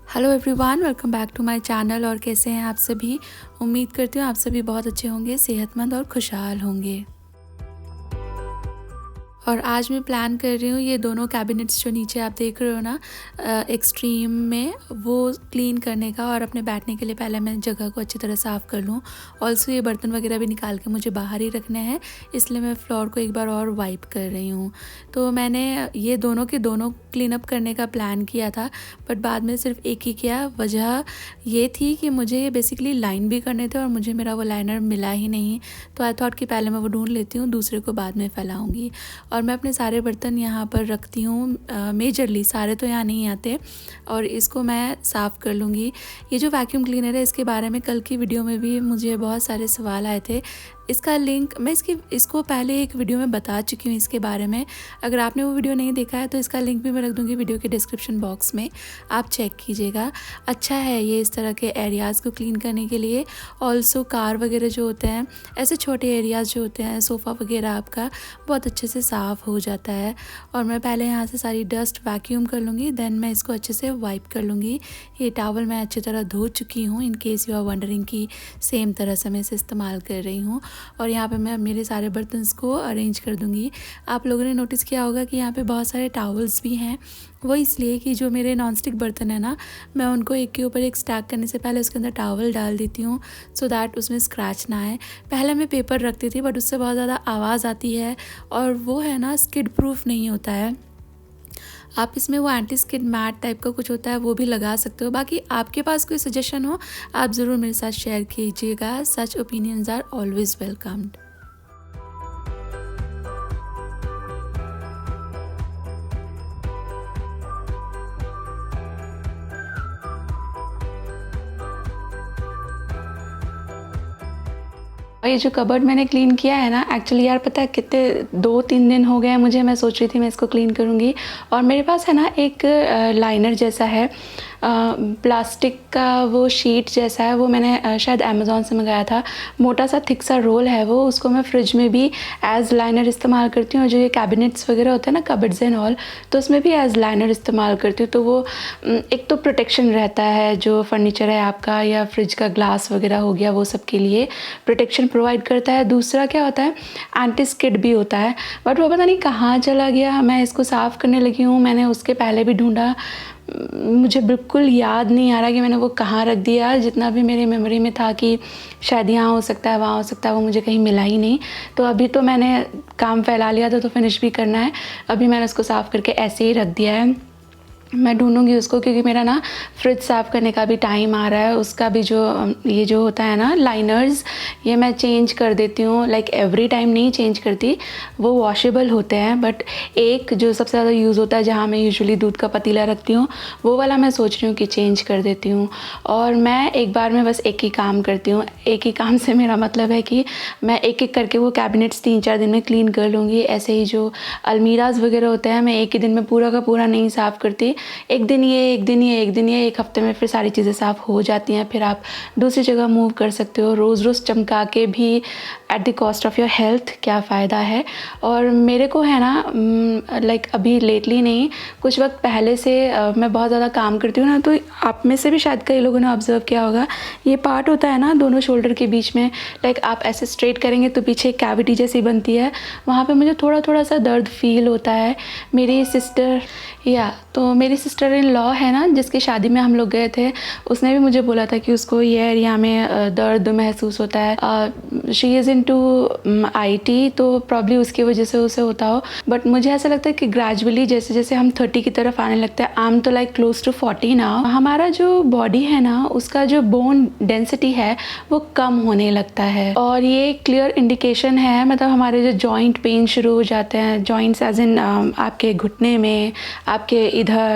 Hello everyone, welcome back to my channel. और कैसे हैं आप सभी? उम्मीद करती हूँ आप सभी बहुत अच्छे होंगे, सेहतमंद और खुशहाल होंगे। और आज मैं प्लान कर रही हूँ ये दोनों कैबिनेट्स जो नीचे आप देख रहे हो ना एक्सट्रीम में, वो क्लीन करने का। और अपने बैठने के लिए पहले मैं जगह को अच्छी तरह साफ़ कर लूँ। ऑल्सो ये बर्तन वगैरह भी निकाल के मुझे बाहर ही रखने हैं, इसलिए मैं फ्लोर को एक बार और वाइप कर रही हूँ। तो मैंने ये दोनों के दोनों क्लीन अप करने का प्लान किया था, बट बाद में सिर्फ एक ही किया। वजह ये थी कि मुझे ये बेसिकली लाइन भी करने थे और मुझे मेरा वो लाइनर मिला ही नहीं। तो आई थॉट कि पहले मैं वो ढूंढ लेती हूँ, दूसरे को बाद में फैलाऊँगी। और मैं अपने सारे बर्तन यहाँ पर रखती हूँ, मेजरली सारे तो यहाँ नहीं आते। और इसको मैं साफ़ कर लूँगी। ये जो वैक्यूम क्लीनर है, इसके बारे में कल की वीडियो में भी मुझे बहुत सारे सवाल आए थे। इसका लिंक मैं इसको पहले एक वीडियो में बता चुकी हूँ इसके बारे में। अगर आपने वो वीडियो नहीं देखा है तो इसका लिंक भी मैं रख दूँगी वीडियो के डिस्क्रिप्शन बॉक्स में, आप चेक कीजिएगा। अच्छा है ये इस तरह के एरियाज़ को क्लीन करने के लिए। ऑल्सो कार वगैरह जो होते हैं, ऐसे छोटे एरियाज़ जो होते हैं, सोफ़ा वगैरह आपका बहुत अच्छे से साफ़ हो जाता है। और मैं पहले यहाँ से सारी डस्ट वैक्यूम कर लूँगी, देन मैं इसको अच्छे से वाइप कर लूँगी। ये टॉवल मैं अच्छी तरह धो चुकी हूँ, in case you are wondering कि सेम तरह से मैं इसे इस्तेमाल कर रही हूँ। और यहाँ पे मैं मेरे सारे बर्तन को अरेंज कर दूँगी। आप लोगों ने नोटिस किया होगा कि यहाँ पे बहुत सारे टॉवल्स भी हैं। वो इसलिए कि जो मेरे नॉनस्टिक बर्तन है ना, मैं उनको एक के ऊपर एक स्टैक करने से पहले उसके अंदर टॉवल डाल देती हूँ, सो दैट उसमें स्क्रैच ना आए। पहले मैं पेपर रखती थी, बट उससे बहुत ज़्यादा आवाज़ आती है और वो है ना स्किड प्रूफ नहीं होता है। आप इसमें वो एंटी स्किड मैट टाइप का कुछ होता है, वो भी लगा सकते हो। बाकी आपके पास कोई सजेशन हो, आप ज़रूर मेरे साथ शेयर कीजिएगा। सच ओपिनियंस आर ऑलवेज़ वेलकम्ड। और ये जो कबर्ड मैंने क्लीन किया है ना, एक्चुअली यार पता है कितने 2-3 दिन हो गए हैं मुझे। मैं सोच रही थी मैं इसको क्लीन करूँगी। और मेरे पास है ना एक लाइनर जैसा है, प्लास्टिक का वो शीट जैसा है। वो मैंने शायद अमेज़ॉन से मंगाया था। मोटा सा थिक सा रोल है वो। उसको मैं फ्रिज में भी एज़ लाइनर इस्तेमाल करती हूँ। और जो ये कैबिनेट्स वगैरह होते हैं ना, कबर्ड्स एंड ऑल, तो उसमें भी एज़ लाइनर इस्तेमाल करती हूँ। तो वो एक तो प्रोटेक्शन रहता है, जो फर्नीचर है आपका या फ्रिज का ग्लास वगैरह हो गया, वो सब के लिए प्रोटेक्शन प्रोवाइड करता है। दूसरा क्या होता है, एंटी स्किड भी होता है। बट वो पता नहीं कहाँ चला गया। मैं इसको साफ़ करने लगी हूँ, मैंने उसके पहले भी ढूंढा, मुझे बिल्कुल याद नहीं आ रहा कि मैंने वो कहाँ रख दिया। जितना भी मेरी मेमोरी में था कि शायद यहाँ हो सकता है, वहाँ हो सकता है, वो मुझे कहीं मिला ही नहीं। तो अभी तो मैंने काम फैला लिया था, तो फिनिश भी करना है। अभी मैंने उसको साफ़ करके ऐसे ही रख दिया है। मैं ढूंढूंगी उसको, क्योंकि मेरा ना फ्रिज साफ़ करने का भी टाइम आ रहा है। उसका भी जो ये जो होता है ना लाइनर्स, ये मैं चेंज कर देती हूँ। लाइक एवरी टाइम नहीं चेंज करती, वो वॉशेबल होते हैं। बट एक जो सबसे ज़्यादा यूज़ होता है, जहाँ मैं यूजुअली दूध का पतीला रखती हूँ, वो वाला मैं सोच रही हूँ कि चेंज कर देती हूँ। और मैं एक बार में बस एक ही काम करती हूँ। एक ही काम से मेरा मतलब है कि मैं एक एक करके वो कैबिनेट्स 3-4 दिन में क्लीन कर लूँगी। ऐसे ही जो अलमीराज वगैरह होते हैं, मैं एक ही दिन में पूरा का पूरा नहीं साफ़ करती। एक दिन ये, एक दिन ये, एक दिन ये, एक हफ्ते में फिर सारी चीज़ें साफ़ हो जाती हैं। फिर आप दूसरी जगह मूव कर सकते हो। रोज़ रोज़ चमका के भी at the cost of your health क्या फ़ायदा है। और मेरे को है ना लाइक अभी लेटली नहीं, कुछ वक्त पहले से मैं बहुत ज़्यादा काम करती हूँ ना, तो आप में से भी शायद कई लोगों ने ऑब्ज़र्व किया होगा, ये पार्ट होता है ना दोनों शोल्डर के बीच में, लाइक आप ऐसे स्ट्रेट करेंगे तो पीछे एक कैविटी जैसी बनती है, वहाँ पे मुझे थोड़ा थोड़ा सा दर्द फील होता है। मेरी सिस्टर इन लॉ है ना, जिसकी शादी में हम लोग गए थे, उसने भी मुझे बोला था कि उसको ये एरिया में दर्द महसूस होता है। शी इज़ इनटू IT, तो प्रॉब्ली उसकी वजह से उसे होता हो। बट मुझे ऐसा लगता है कि ग्रेजुअली जैसे जैसे हम 30 की तरफ आने लगते हैं, आई एम तो लाइक क्लोज टू 40 नाउ, हमारा जो बॉडी है ना, उसका जो बोन डेंसिटी है वो कम होने लगता है। और ये क्लियर इंडिकेशन है, मतलब हमारे जो जॉइंट पेन शुरू हो जाते हैं, जॉइंट्स एज इन आपके घुटने में, आपके इधर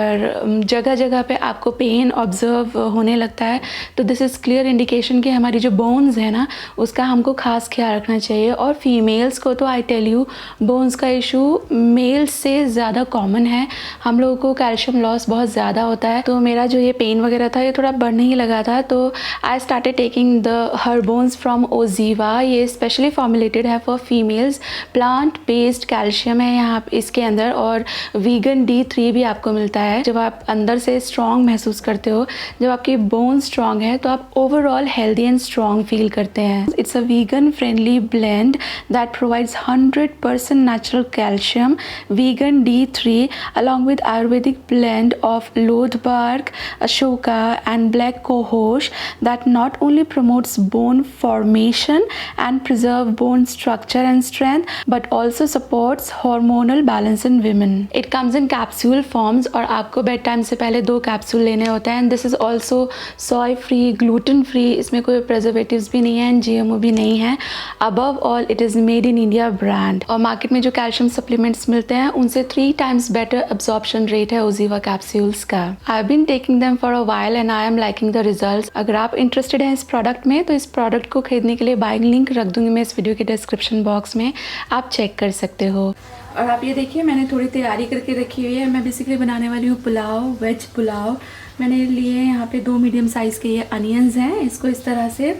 जगह जगह पे आपको पेन ऑब्जर्व होने लगता है। तो दिस इज़ क्लियर इंडिकेशन कि हमारी जो बोन्स है ना, उसका हमको खास ख्याल रखना चाहिए। और फीमेल्स को तो आई टेल यू, बोन्स का इशू मेल्स से ज़्यादा कॉमन है। हम लोगों को कैल्शियम लॉस बहुत ज़्यादा होता है। तो मेरा जो ये पेन वगैरह था, ये थोड़ा बढ़ने ही लगा था। तो I started taking the HerBones from OZiva. ये स्पेशली फॉर्मुलेटेड है for females. Plant based calcium है यहाँ इसके अंदर, और वीगन D3 भी आपको मिलता है है, जब आप अंदर से स्ट्रॉन्ग महसूस करते हो, जब आपकी बोन स्ट्रॉन्ग है तो आप overall healthy and strong feel करते हैं। It's a vegan friendly blend that provides 100% natural calcium, vegan D3 along with Ayurvedic blend of loth bark, ashoka and black cohosh that not only promotes bone formation and preserve bone structure and strength but also supports hormonal balance in women. It comes in capsule forms और आपको bed time से पहले 2 capsule लेने होते हैं। This is also soy free, gluten free, इसमें कोई preservatives भी नहीं है, GMO भी नहीं है। Above all it is made in India brand. और मार्केट में जो कैल्शियम सप्लीमेंट्स मिलते हैं उनसे 3 times बेटर एब्जॉर्प्शन रेट है ओजीवा कैप्सूल्स का। I have been taking them for a while and I am liking the results. अगर आप इंटरेस्टेड हैं इस प्रोडक्ट में तो इस प्रोडक्ट को खरीदने के लिए बाइंग लिंक रख दूंगी मैं इस वीडियो के डिस्क्रिप्शन बॉक्स में, आप चेक कर सकते हो। और आप ये देखिए मैंने थोड़ी तैयारी करके रखी हुई है। मैं बेसिकली बनाने वाली हूँ पुलाव, वेज पुलाव। मैंने लिए यहाँ पे 2 मीडियम साइज़ के ये अनियंस हैं। इसको इस तरह से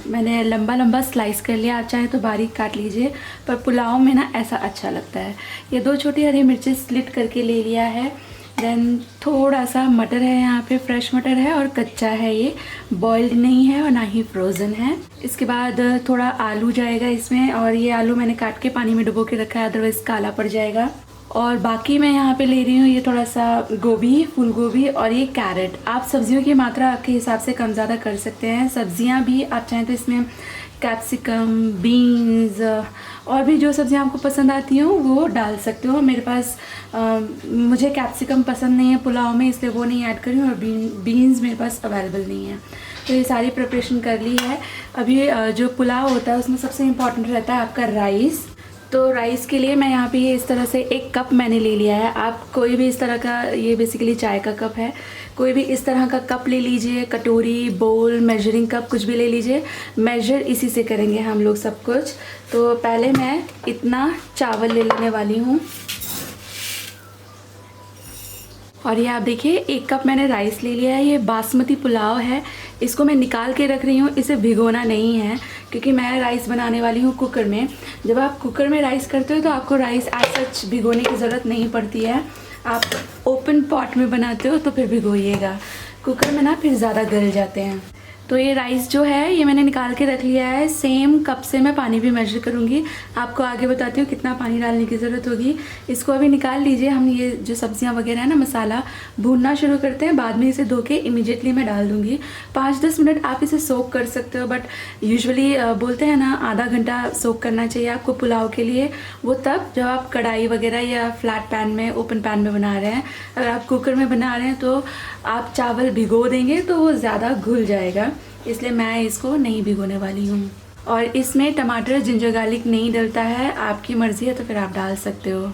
मैंने लंबा लंबा स्लाइस कर लिया, आप चाहे तो बारीक काट लीजिए, पर पुलाव में ना ऐसा अच्छा लगता है। ये 2 छोटी हरी मिर्ची स्लिट करके ले लिया है। देन थोड़ा सा मटर है, यहाँ पे फ्रेश मटर है और कच्चा है, ये बॉइल्ड नहीं है और ना ही फ्रोज़न है। इसके बाद थोड़ा आलू जाएगा इसमें, और ये आलू मैंने काट के पानी में डुबो के रखा है, अदरवाइज़ काला पड़ जाएगा। और बाकी मैं यहाँ पे ले रही हूँ ये थोड़ा सा गोभी, फूल गोभी और ये कैरेट। आप सब्जियों की मात्रा आपके हिसाब से कम ज़्यादा कर सकते हैं। सब्जियाँ भी आप चाहें तो इसमें कैप्सिकम, बीन्स और भी जो सब्जियाँ आपको पसंद आती हो वो डाल सकते हो। मेरे पास मुझे कैप्सिकम पसंद नहीं है पुलाव में, इसलिए वो नहीं ऐड कर रही हूँ, और बीन्स मेरे पास अवेलेबल नहीं है। तो ये सारी प्रिपरेशन कर ली है। अभी जो पुलाव होता है उसमें सबसे इम्पॉर्टेंट रहता है आपका राइस। तो राइस के लिए मैं यहाँ पे ये इस तरह से 1 कप मैंने ले लिया है। आप कोई भी इस तरह का, ये बेसिकली चाय का कप है, कोई भी इस तरह का कप ले लीजिए, कटोरी, बोल, मेजरिंग कप कुछ भी ले लीजिए। मेजर इसी से करेंगे हम लोग सब कुछ। तो पहले मैं इतना चावल ले लेने वाली हूँ, और ये आप देखिए 1 कप मैंने राइस ले लिया है। ये बासमती पुलाव है, इसको मैं निकाल के रख रही हूँ, इसे भिगोना नहीं है क्योंकि मैं राइस बनाने वाली हूँ कुकर में। जब आप कुकर में राइस करते हो तो आपको राइस एज सच भिगोने की ज़रूरत नहीं पड़ती है। आप ओपन पॉट में बनाते हो तो फिर भिगोइएगा, कुकर में ना फिर ज़्यादा गल जाते हैं। तो ये राइस जो है ये मैंने निकाल के रख लिया है। सेम कप से मैं पानी भी मेजर करूँगी, आपको आगे बताती हूँ कितना पानी डालने की ज़रूरत होगी। इसको अभी निकाल लीजिए। हम ये जो सब्जियाँ वगैरह है ना, मसाला भूनना शुरू करते हैं, बाद में इसे धो के इमीडिएटली मैं डाल दूँगी। 5-10 मिनट आप इसे सोक कर सकते हो, बट यूजुअली बोलते हैं ना आधा घंटा सोक करना चाहिए आपको पुलाव के लिए। वो तब जब आप कढ़ाई वगैरह या फ्लैट पैन में, ओपन पैन में बना रहे हैं। अगर आप कुकर में बना रहे हैं तो आप चावल भिगो देंगे तो वो ज़्यादा घुल जाएगा, इसलिए मैं इसको नहीं भिगोने वाली हूँ। और इसमें टमाटर, जिंजर गार्लिक नहीं डलता है, आपकी मर्ज़ी है तो फिर आप डाल सकते हो।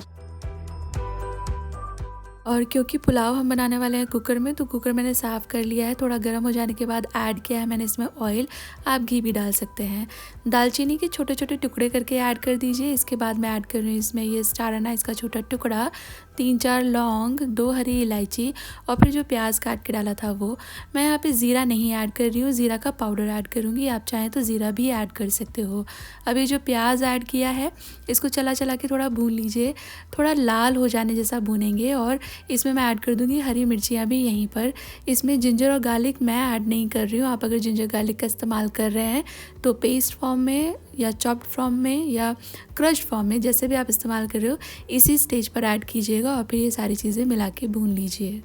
और क्योंकि पुलाव हम बनाने वाले हैं कुकर में, तो कुकर मैंने साफ़ कर लिया है। थोड़ा गर्म हो जाने के बाद ऐड किया है मैंने इसमें ऑयल, आप घी भी डाल सकते हैं। दालचीनी के छोटे छोटे टुकड़े करके ऐड कर दीजिए। इसके बाद मैं ऐड कर रही हूँ इसमें ये स्टार अनाइस का छोटा टुकड़ा, 3-4 लौंग, 2 हरी इलायची और फिर जो प्याज काट के डाला था वो। मैं यहाँ पे ज़ीरा नहीं ऐड कर रही हूँ, ज़ीरा का पाउडर ऐड करूँगी, आप चाहें तो ज़ीरा भी ऐड कर सकते हो। अभी जो प्याज ऐड किया है इसको चला चला के थोड़ा भून लीजिए, थोड़ा लाल हो जाने जैसा भूनेंगे। और इसमें मैं ऐड कर दूँगी हरी मिर्चियाँ भी यहीं पर। इसमें जिंजर और गार्लिक मैं ऐड नहीं कर रही हूँ। आप अगर जिंजर गार्लिक का इस्तेमाल कर रहे हैं तो पेस्ट फॉर्म में या चॉप्ड फॉर्म में या क्रश फॉर्म में, जैसे भी आप इस्तेमाल कर रहे हो, इसी स्टेज पर ऐड कीजिएगा और फिर ये सारी चीज़ें मिला के भून लीजिए।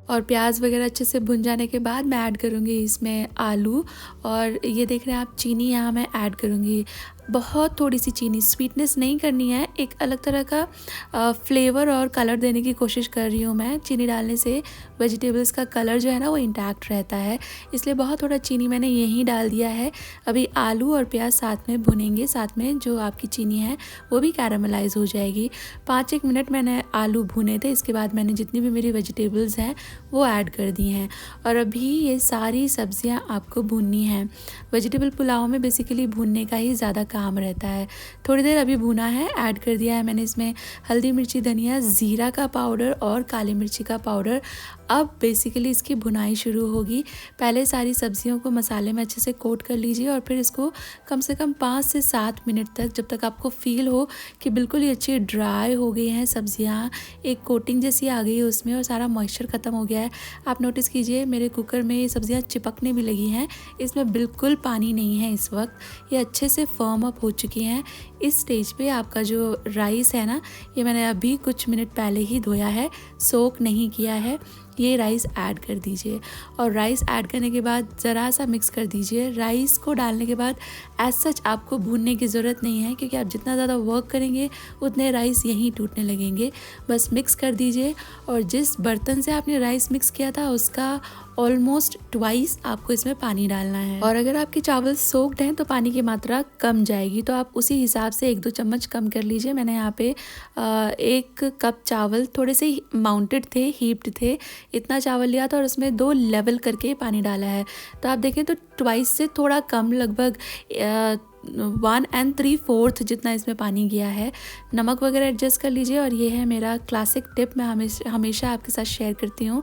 और प्याज वगैरह अच्छे से भुन जाने के बाद मैं ऐड करूँगी इसमें आलू। और ये देख रहे हैं आप, चीनी यहाँ मैं ऐड करूँगी, बहुत थोड़ी सी चीनी, स्वीटनेस नहीं करनी है, एक अलग तरह का फ्लेवर और कलर देने की कोशिश कर रही हूँ मैं। चीनी डालने से वेजिटेबल्स का कलर जो है ना वो इंटैक्ट रहता है, इसलिए बहुत थोड़ा चीनी मैंने यहीं डाल दिया है। अभी आलू और प्याज साथ में भुनेंगे, साथ में जो आपकी चीनी है वो भी कैरामलाइज हो जाएगी। 5-1 मिनट मैंने आलू भुने थे, इसके बाद मैंने जितनी भी मेरी वेजिटेबल्स हैं वो ऐड कर दी हैं। और अभी ये सारी सब्जियां आपको भूननी हैं। वेजिटेबल पुलाव में बेसिकली भूनने का ही ज़्यादा काम रहता है। थोड़ी देर अभी भुना है, ऐड कर दिया है मैंने इसमें हल्दी, मिर्ची, धनिया, ज़ीरा का पाउडर और काली मिर्ची का पाउडर। अब बेसिकली इसकी भुनाई शुरू होगी। पहले सारी सब्जियों को मसाले में अच्छे से कोट कर लीजिए और फिर इसको कम से कम 5 से 7 मिनट तक, जब तक आपको फील हो कि बिल्कुल ही अच्छी ड्राई हो गई हैं सब्जियां, एक कोटिंग जैसी आ गई है उसमें और सारा मॉइस्चर ख़त्म हो गया है। आप नोटिस कीजिए मेरे कुकर में ये सब्जियां चिपकने भी लगी हैं, इसमें बिल्कुल पानी नहीं है इस वक्त, ये अच्छे से फर्म अप हो चुकी हैं। इस स्टेज पे आपका जो राइस है ना, ये मैंने अभी कुछ मिनट पहले ही धोया है, सोक नहीं किया है, ये राइस ऐड कर दीजिए। और राइस ऐड करने के बाद ज़रा सा मिक्स कर दीजिए। राइस को डालने के बाद एज सच आपको भूनने की ज़रूरत नहीं है, क्योंकि आप जितना ज़्यादा वर्क करेंगे उतने राइस यहीं टूटने लगेंगे। बस मिक्स कर दीजिए और जिस बर्तन से आपने राइस मिक्स किया था उसका ऑलमोस्ट ट्वाइस आपको इसमें पानी डालना है। और अगर आपके चावल सोक्ड हैं तो पानी की मात्रा कम जाएगी, तो आप उसी हिसाब से 1-2 चम्मच कम कर लीजिए। मैंने यहाँ पे 1 कप चावल थोड़े से माउंटेड थे, हीप्ड थे, इतना चावल लिया था और उसमें 2 लेवल करके पानी डाला है। तो आप देखें तो ट्वाइस से थोड़ा कम, लगभग 1 3/4 जितना इसमें पानी गया है। नमक वगैरह एडजस्ट कर लीजिए। और ये है मेरा क्लासिक टिप, मैं हमेशा आपके साथ शेयर करती हूँ।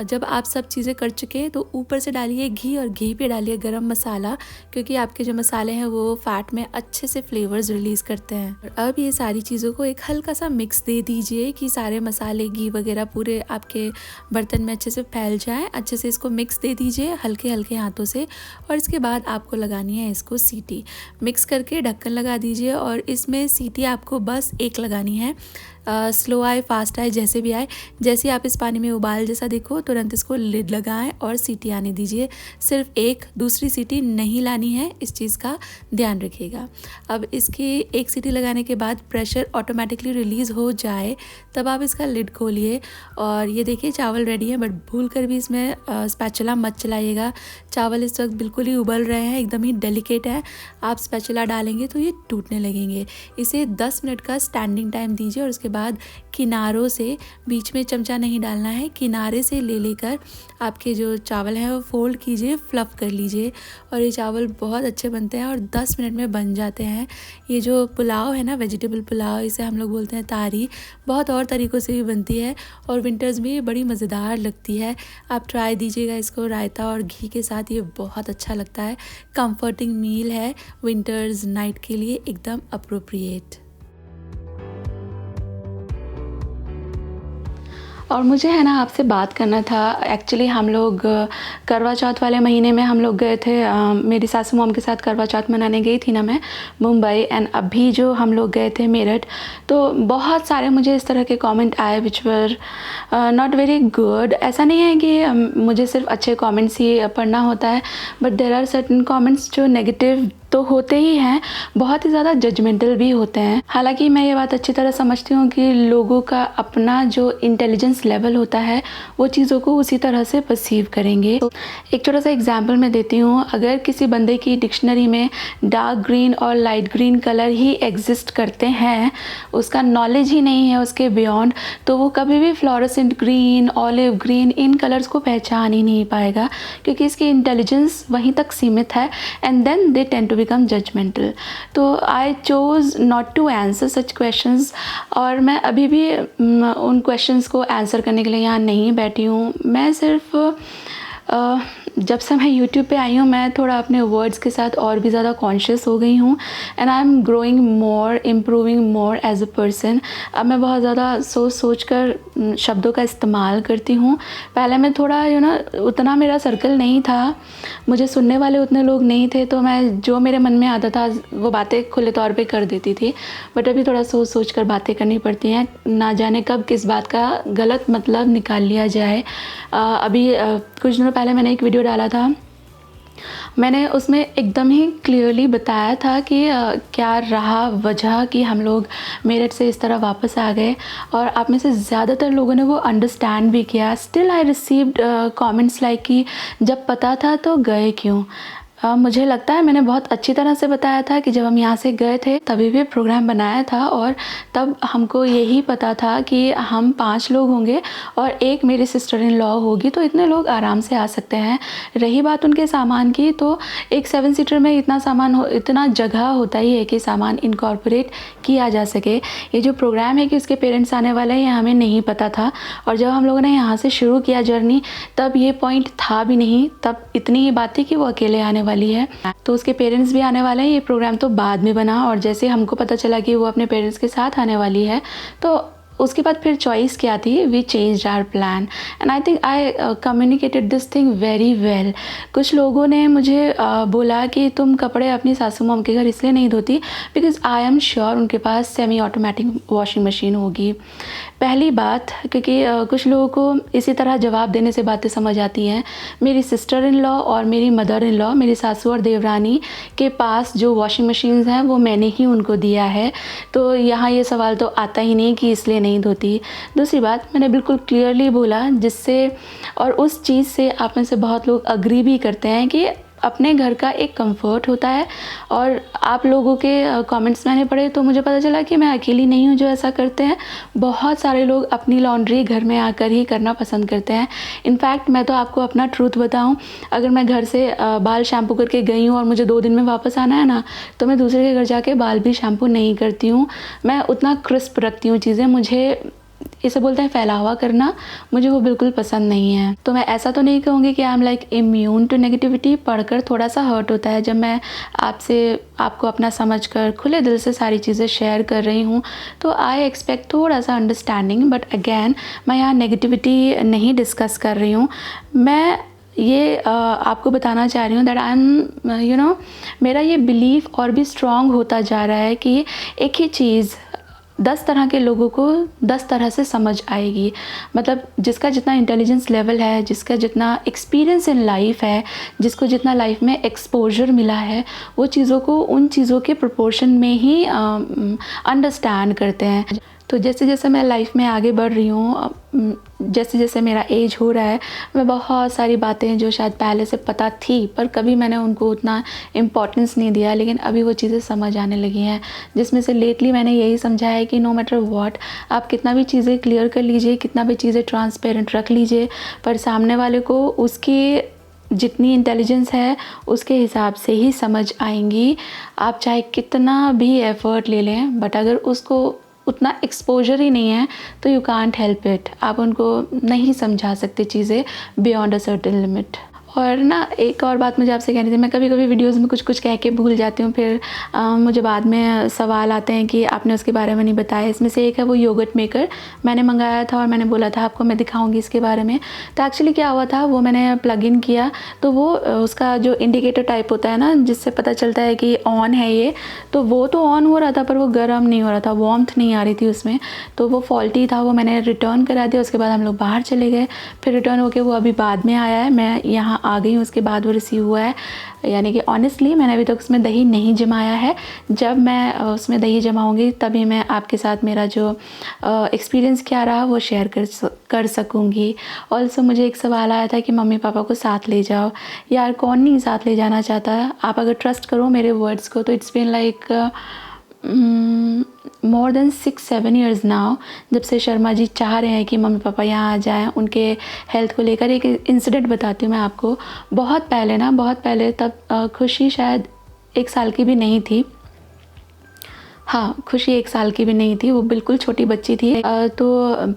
जब आप सब चीज़ें कर चुके तो ऊपर से डालिए घी और घी पे डालिए गरम मसाला, क्योंकि आपके जो मसाले हैं वो फैट में अच्छे से फ्लेवर्स रिलीज़ करते हैं। और अब ये सारी चीज़ों को एक हल्का सा मिक्स दे दीजिए कि सारे मसाले घी वगैरह पूरे आपके बर्तन में अच्छे से फैल जाए। अच्छे से इसको मिक्स दे दीजिए हल्के हल्के हाथों से। और इसके बाद आपको लगानी है इसको सीटी। मिक्स करके ढक्कन लगा दीजिए और इसमें सीटी आपको बस 1 लगानी है। स्लो आए फास्ट आए जैसे भी आए, जैसे आप इस पानी में उबाल जैसा देखो तुरंत इसको लिड लगाएं और सीटी आने दीजिए। सिर्फ 1 दूसरी सीटी नहीं लानी है, इस चीज़ का ध्यान रखिएगा। अब इसकी 1 सीटी लगाने के बाद प्रेशर ऑटोमेटिकली रिलीज़ हो जाए तब आप इसका लिड खोलिए और ये देखिए चावल रेडी है। बट भूल कर भी इसमें स्पैचुला मत चलाइएगा। चावल इस वक्त बिल्कुल ही उबल रहे हैं, एकदम ही डेलिकेट है। आप स्पैचुला डालेंगे तो ये टूटने लगेंगे। इसे 10 मिनट का स्टैंडिंग टाइम दीजिए और उसके बाद किनारों से, बीच में चमचा नहीं डालना है, किनारे से ले लेकर आपके जो चावल हैं वो फोल्ड कीजिए, फ्लफ़ कर लीजिए। और ये चावल बहुत अच्छे बनते हैं और 10 मिनट में बन जाते हैं। ये जो पुलाव है ना, वेजिटेबल पुलाव, इसे हम लोग बोलते हैं तारी, बहुत और तरीक़ों से भी बनती है और विंटर्स में ये बड़ी मज़ेदार लगती है। आप ट्राई दीजिएगा इसको रायता और घी के साथ, ये बहुत अच्छा लगता है। कंफर्टिंग मील है विंटर्स नाइट के लिए, एकदम अप्रोप्रिएट। और मुझे है ना आपसे बात करना था। एक्चुअली हम लोग करवा चौथ वाले महीने में हम लोग गए थे, मेरी सासू मॉम के साथ करवा चौथ मनाने गई थी ना मैं मुंबई। एंड अभी जो हम लोग गए थे मेरठ, तो बहुत सारे मुझे इस तरह के कमेंट आए विच वर नॉट वेरी गुड। ऐसा नहीं है कि मुझे सिर्फ अच्छे कमेंट्स ही पढ़ना होता है, but there are certain comments जो नेगेटिव तो होते ही हैं, बहुत ही ज़्यादा जजमेंटल भी होते हैं। हालांकि मैं ये बात अच्छी तरह समझती हूँ कि लोगों का अपना जो इंटेलिजेंस लेवल होता है वो चीज़ों को उसी तरह से परसीव करेंगे। तो एक छोटा सा एग्जांपल मैं देती हूँ। अगर किसी बंदे की डिक्शनरी में डार्क ग्रीन और लाइट ग्रीन कलर ही एग्जिस्ट करते हैं, उसका नॉलेज ही नहीं है उसके बियॉन्ड, तो वो कभी भी फ्लोरेसेंट ग्रीन, ऑलिव ग्रीन, इन कलर्स को पहचान ही नहीं पाएगा, क्योंकि इसकी इंटेलिजेंस वहीं तक सीमित है। And then they tend to become judgmental। तो I chose not to answer such questions। और मैं अभी भी उन questions को आंसर करने के लिए यहाँ नहीं बैठी हूँ। मैं सिर्फ जब से मैं YouTube पे आई हूँ, मैं थोड़ा अपने वर्ड्स के साथ और भी ज़्यादा कॉन्शियस हो गई हूँ। And I am growing more, improving more as a person. अब मैं बहुत ज़्यादा सोच कर शब्दों का इस्तेमाल करती हूँ। पहले मैं थोड़ा उतना मेरा सर्कल नहीं था, मुझे सुनने वाले उतने लोग नहीं थे, तो मैं जो मेरे मन में आता था वो बातें खुले तौर पे कर देती थी। बट अभी थोड़ा सोच कर बातें करनी पड़ती हैं, ना जाने कब किस बात का गलत मतलब निकाल लिया जाए। अभी कुछ दिनों पहले मैंने एक वीडियो डाला था, मैंने उसमें एकदम ही क्लियरली बताया था कि क्या रहा वजह कि हम लोग मेरठ से इस तरह वापस आ गए। और आप में से ज़्यादातर लोगों ने वो अंडरस्टैंड भी किया। Still I received comments like कि जब पता था तो गए क्यों। मुझे लगता है मैंने बहुत अच्छी तरह से बताया था कि जब हम यहाँ से गए थे तभी भी प्रोग्राम बनाया था, और तब हमको यही पता था कि हम 5 लोग होंगे और एक मेरी सिस्टर इन लॉ होगी, तो इतने लोग आराम से आ सकते हैं। रही बात उनके सामान की, तो एक 7 सीटर में इतना सामान इतना जगह होता ही है कि सामान इनकॉर्पोरेट किया जा सके। ये जो प्रोग्राम है कि उसके पेरेंट्स आने वाले हैं, ये हमें नहीं पता था, और जब हम लोगों ने यहाँ से शुरू किया जर्नी तब ये पॉइंट था भी नहीं। तब इतनी ही बात थी कि वो अकेले आने वाली है, तो उसके पेरेंट्स भी आने वाले हैं। ये प्रोग्राम तो बाद में बना, और जैसे हमको पता चला कि वो अपने पेरेंट्स के साथ आने वाली है, तो उसके बाद फिर चॉइस क्या थी, we change our plan, and I think I communicated this thing very well. कुछ लोगों ने मुझे बोला कि तुम कपड़े अपनी सासू मॉम के घर इसलिए नहीं धोती बिकॉज़ आई एम श्योर उनके पास सेमी ऑटोमेटिक वॉशिंग मशीन होगी। पहली बात, क्योंकि कुछ लोगों को इसी तरह जवाब देने से बातें समझ आती हैं। मेरी सिस्टर इन लॉ और मेरी मदर इन लॉ, मेरी सासू और देवरानी के पास जो वॉशिंग मशीन्स हैं वो मैंने ही उनको दिया है, तो यहाँ ये सवाल तो आता ही नहीं कि इसलिए नहीं धोती। दूसरी बात, मैंने बिल्कुल क्लियरली बोला, जिससे और उस चीज़ से आप में से बहुत लोग अग्री भी करते हैं कि अपने घर का एक कंफर्ट होता है। और आप लोगों के कमेंट्स मैंने पढ़े तो मुझे पता चला कि मैं अकेली नहीं हूँ जो ऐसा करते हैं। बहुत सारे लोग अपनी लॉन्ड्री घर में आकर ही करना पसंद करते हैं। इनफैक्ट मैं तो आपको अपना ट्रूथ बताऊँ, अगर मैं घर से बाल शैम्पू करके गई हूँ और मुझे 2 दिन में वापस आना है ना, तो मैं दूसरे के घर जाके बाल भी शैम्पू नहीं करती हूँ। मैं उतना क्रिस्प रखती हूँ चीज़ें। मुझे इसे बोलते हैं फैलावा करना, मुझे वो बिल्कुल पसंद नहीं है। तो मैं ऐसा तो नहीं कहूँगी कि I am like immune to negativity. पढ़कर थोड़ा सा हर्ट होता है जब मैं आपको अपना समझकर खुले दिल से सारी चीज़ें शेयर कर रही हूँ, तो आई एक्सपेक्ट थोड़ा सा अंडरस्टैंडिंग। बट अगेन, मैं यहाँ नेगेटिविटी नहीं डिस्कस कर रही हूँ। मैं ये आपको बताना चाह रही हूँ दैट आई एम मेरा ये बिलीफ और भी स्ट्रॉन्ग होता जा रहा है कि एक ही चीज़ 10 तरह के लोगों को 10 तरह से समझ आएगी। मतलब जिसका जितना इंटेलिजेंस लेवल है, जिसका जितना एक्सपीरियंस इन लाइफ है, जिसको जितना लाइफ में एक्सपोजर मिला है, वो चीज़ों को उन चीज़ों के प्रोपोर्शन में ही अंडरस्टैंड करते हैं। तो जैसे जैसे मैं लाइफ में आगे बढ़ रही हूँ, जैसे जैसे मेरा एज हो रहा है, मैं बहुत सारी बातें जो शायद पहले से पता थी पर कभी मैंने उनको उतना इम्पोर्टेंस नहीं दिया, लेकिन अभी वो चीज़ें समझ आने लगी हैं। जिसमें से लेटली मैंने यही समझा है कि नो मैटर व्हाट, आप कितना भी चीज़ें क्लियर कर लीजिए, कितना भी चीज़ें ट्रांसपेरेंट रख लीजिए, पर सामने वाले को उसकी जितनी इंटेलिजेंस है उसके हिसाब से ही समझ आएंगी। आप चाहे कितना भी एफ़र्ट ले लें, बट अगर उसको उतना एक्सपोजर ही नहीं है तो यू कांट हेल्प इट। आप उनको नहीं समझा सकते चीज़ें बियॉन्ड अ सर्टेन लिमिट। और ना एक और बात मुझे आपसे कहनी थी, मैं कभी कभी वीडियोज़ में कुछ कुछ कह के भूल जाती हूँ, फिर मुझे बाद में सवाल आते हैं कि आपने उसके बारे में नहीं बताया। इसमें से एक है वो योगर्ट मेकर, मैंने मंगाया था और मैंने बोला था आपको मैं दिखाऊंगी इसके बारे में। तो एक्चुअली क्या हुआ था, वो मैंने प्लग इन किया तो वो उसका जो इंडिकेटर टाइप होता है ना, जिससे पता चलता है कि ऑन है ये, तो वो तो ऑन हो रहा था पर वो गर्म नहीं हो रहा था, वार्मथ नहीं आ रही थी उसमें, तो वो फॉल्टी था। वो मैंने रिटर्न करा दिया। उसके बाद हम लोग बाहर चले गए, फिर रिटर्न होके वो अभी बाद में आया है, मैं यहाँ आ गई हूँ, उसके बाद वो रिसीव हुआ है। यानी कि ऑनेस्टली मैंने अभी तक उसमें दही नहीं जमाया है। जब मैं उसमें दही जमाऊंगी तभी मैं आपके साथ मेरा जो एक्सपीरियंस क्या रहा वो शेयर कर सकूँगी। ऑल्सो मुझे एक सवाल आया था कि मम्मी पापा को साथ ले जाओ। यार कौन नहीं साथ ले जाना चाहता। आप अगर ट्रस्ट करो मेरे वर्ड्स को, तो it's been like more than 6-7 years now, जब से शर्मा जी चाह रहे हैं कि मम्मी पापा यहाँ आ जाएं उनके हेल्थ को लेकर। एक इंसिडेंट बताती हूँ मैं आपको। बहुत पहले तब खुशी शायद 1 साल की भी नहीं थी। हाँ, खुशी 1 साल की भी नहीं थी, वो बिल्कुल छोटी बच्ची थी। तो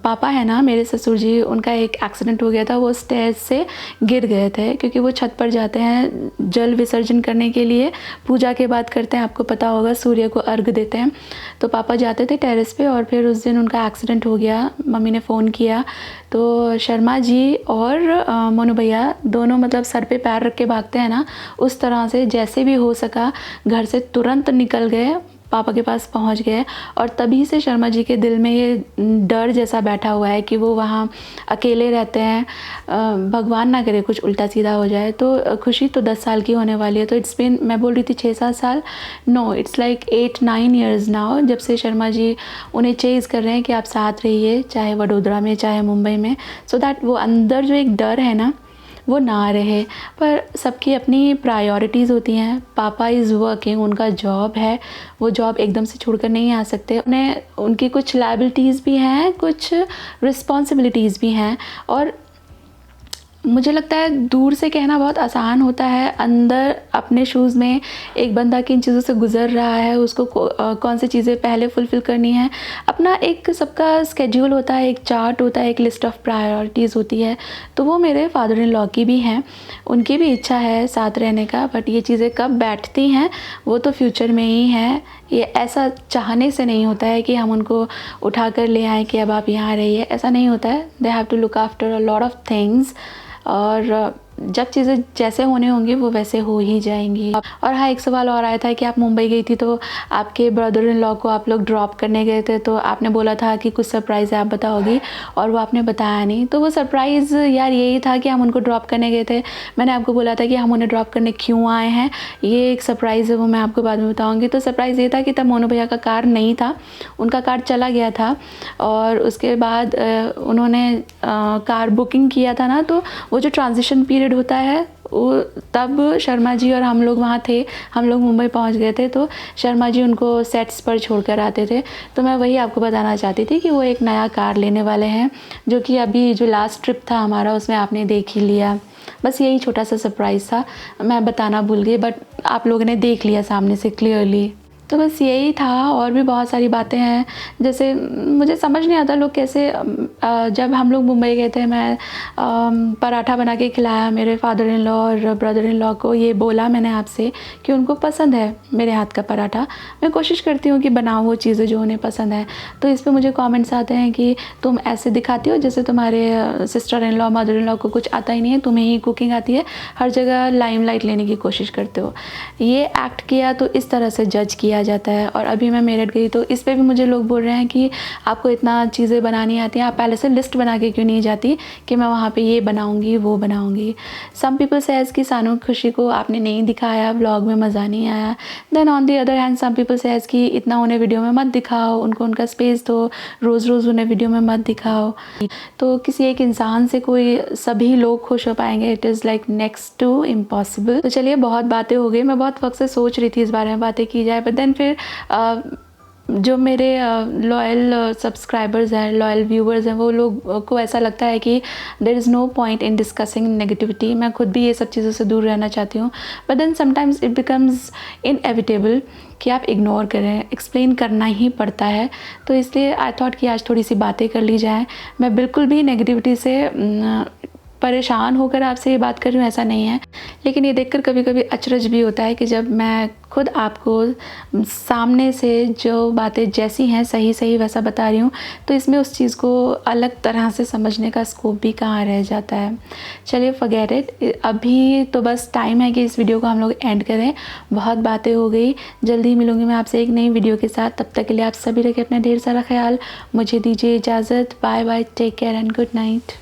पापा है ना मेरे ससुर जी, उनका एक एक्सीडेंट हो गया था। वो स्टेज से गिर गए थे, क्योंकि वो छत पर जाते हैं जल विसर्जन करने के लिए, पूजा के बाद करते हैं, आपको पता होगा सूर्य को अर्घ देते हैं। तो पापा जाते थे टेरेस पे और फिर उस दिन उनका एक्सीडेंट हो गया। मम्मी ने फ़ोन किया तो शर्मा जी और मोनू भैया दोनों मतलब सर पे पैर रख के भागते हैं ना, उस तरह से जैसे भी हो सका घर से तुरंत निकल गए, पापा के पास पहुंच गए। और तभी से शर्मा जी के दिल में ये डर जैसा बैठा हुआ है कि वो वहाँ अकेले रहते हैं, भगवान ना करे कुछ उल्टा सीधा हो जाए। तो खुशी तो 10 साल की होने वाली है, तो इट्स बीन, मैं बोल रही थी 6-7 साल, no it's like 8-9 years now, जब से शर्मा जी उन्हें चेज़ कर रहे हैं कि आप साथ रहिए, चाहे वडोदरा में चाहे मुंबई में, सो दैट वो अंदर जो एक डर है ना वो ना रहे। पर सबकी अपनी प्रायोरिटीज़ होती हैं। पापा इज़ वर्किंग, उनका जॉब है, वो जॉब एकदम से छोड़कर नहीं आ सकते। उन्हें उनकी कुछ लायबिलिटीज़ भी हैं, कुछ रिस्पॉन्सिबिलिटीज़ भी हैं। और मुझे लगता है दूर से कहना बहुत आसान होता है, अंदर अपने शूज़ में एक बंदा किन चीज़ों से गुज़र रहा है, उसको कौन सी चीज़ें पहले फुलफ़िल करनी है। अपना एक सबका स्केड्यूल होता है, एक चार्ट होता है, एक लिस्ट ऑफ प्रायोरिटीज़ होती है। तो वो मेरे फादर इन लॉ की भी हैं, उनकी भी इच्छा है साथ रहने का, बट ये चीज़ें कब बैठती हैं वो तो फ्यूचर में ही है। ये ऐसा चाहने से नहीं होता है कि हम उनको उठा कर ले आएँ कि अब आप यहाँ रहिए, ऐसा नहीं होता है। They have to look after a lot of things, और जब चीज़ें जैसे होने होंगी वो वैसे हो ही जाएंगी। और हाँ, एक सवाल और आया था कि आप मुंबई गई थी तो आपके ब्रदर इन लॉ को आप लोग ड्रॉप करने गए थे, तो आपने बोला था कि कुछ सरप्राइज़ है आप बताओगी, और वो आपने बताया नहीं। तो वो सरप्राइज़ यार यही था कि हम उनको ड्रॉप करने गए थे। मैंने आपको बोला था कि हम उन्हें ड्रॉप करने क्यों आए हैं, ये एक सरप्राइज़ है, वो मैं आपको बाद में बताऊँगी। तो सरप्राइज़ ये था कि तब मोनू भैया का कार नहीं था, उनका कार चला गया था, और उसके बाद उन्होंने कार बुकिंग किया था ना, तो वो जो ट्रांजिशन पीरियड होता है वो तब शर्मा जी और हम लोग वहाँ थे। हम लोग मुंबई पहुँच गए थे, तो शर्मा जी उनको सेट्स पर छोड़कर आते थे। तो मैं वही आपको बताना चाहती थी कि वो एक नया कार लेने वाले हैं, जो कि अभी जो लास्ट ट्रिप था हमारा उसमें आपने देख ही लिया। बस यही छोटा सा सरप्राइज़ था, मैं बताना भूल गई, बट आप लोगों ने देख लिया सामने से क्लियरली। तो बस यही था, और भी बहुत सारी बातें हैं। जैसे मुझे समझ नहीं आता लोग कैसे, जब हम लोग मुंबई गए थे, मैं पराठा बना के खिलाया मेरे फादर इन लॉ और ब्रदर इन लॉ को। ये बोला मैंने आपसे कि उनको पसंद है मेरे हाथ का पराठा। मैं कोशिश करती हूँ कि बनाऊँ वो चीज़ें जो उन्हें पसंद है। तो इस पर मुझे कमेंट्स आते हैं कि तुम ऐसे दिखाती हो जैसे तुम्हारे sister in law mother in law को कुछ आता ही नहीं है, तुम्हें ही कुकिंग आती है, हर जगह लाइमलाइट लेने की कोशिश करते हो। ये एक्ट किया तो इस तरह से जज किया जाता है। और अभी मैं मेरठ गई तो इस पे भी मुझे लोग बोल रहे हैं कि आपको इतना चीज़ें बनानी आती हैं, आप पहले से लिस्ट बना के क्यों नहीं जाती कि मैं वहाँ पे ये बनाऊँगी वो बनाऊँगी। सम पीपल सेज कि सानू खुशी को आपने नहीं दिखाया, व्लॉग में मज़ा नहीं आया। Then on the other hand some people says कि इतना उन्हें वीडियो में मत दिखाओ, उनको उनका स्पेस दो, रोज़ रोज़ उन्हें वीडियो में मत दिखाओ। तो किसी एक इंसान से कोई सभी लोग खुश हो पाएंगे, it is like next to impossible. तो चलिए, बहुत बातें हो गई, मैं बहुत वक्त से सोच रही थी इस बारे में बातें की जाए, बट देन फिर जो मेरे लॉयल सब्सक्राइबर्स हैं, लॉयल व्यूवर्स हैं, वो लोग को ऐसा लगता है कि there is no point in discussing negativity. मैं खुद भी ये सब चीज़ों से दूर रहना चाहती हूँ, but then sometimes it becomes inevitable कि आप इग्नोर करें, एक्सप्लेन करना ही पड़ता है। तो इसलिए आई थॉट कि आज थोड़ी सी बातें कर ली जाए। मैं बिल्कुल भी नेगेटिविटी से परेशान होकर आपसे ये बात कर रही हूँ, ऐसा नहीं है। लेकिन ये देखकर कभी कभी अचरज भी होता है कि जब मैं खुद आपको सामने से जो बातें जैसी हैं सही सही वैसा बता रही हूँ, तो इसमें उस चीज़ को अलग तरह से समझने का स्कोप भी कहाँ रह जाता है। चलिए, फॉरगेट इट। अभी तो बस टाइम है कि इस वीडियो को हम लोग एंड करें। बहुत बातें हो गई, जल्दी मिलूँगी मैं आपसे एक नई वीडियो के साथ। तब तक के लिए आप सभी रखें अपना ढेर सारा ख्याल। मुझे दीजिए इजाज़त। Bye bye, take care and good night.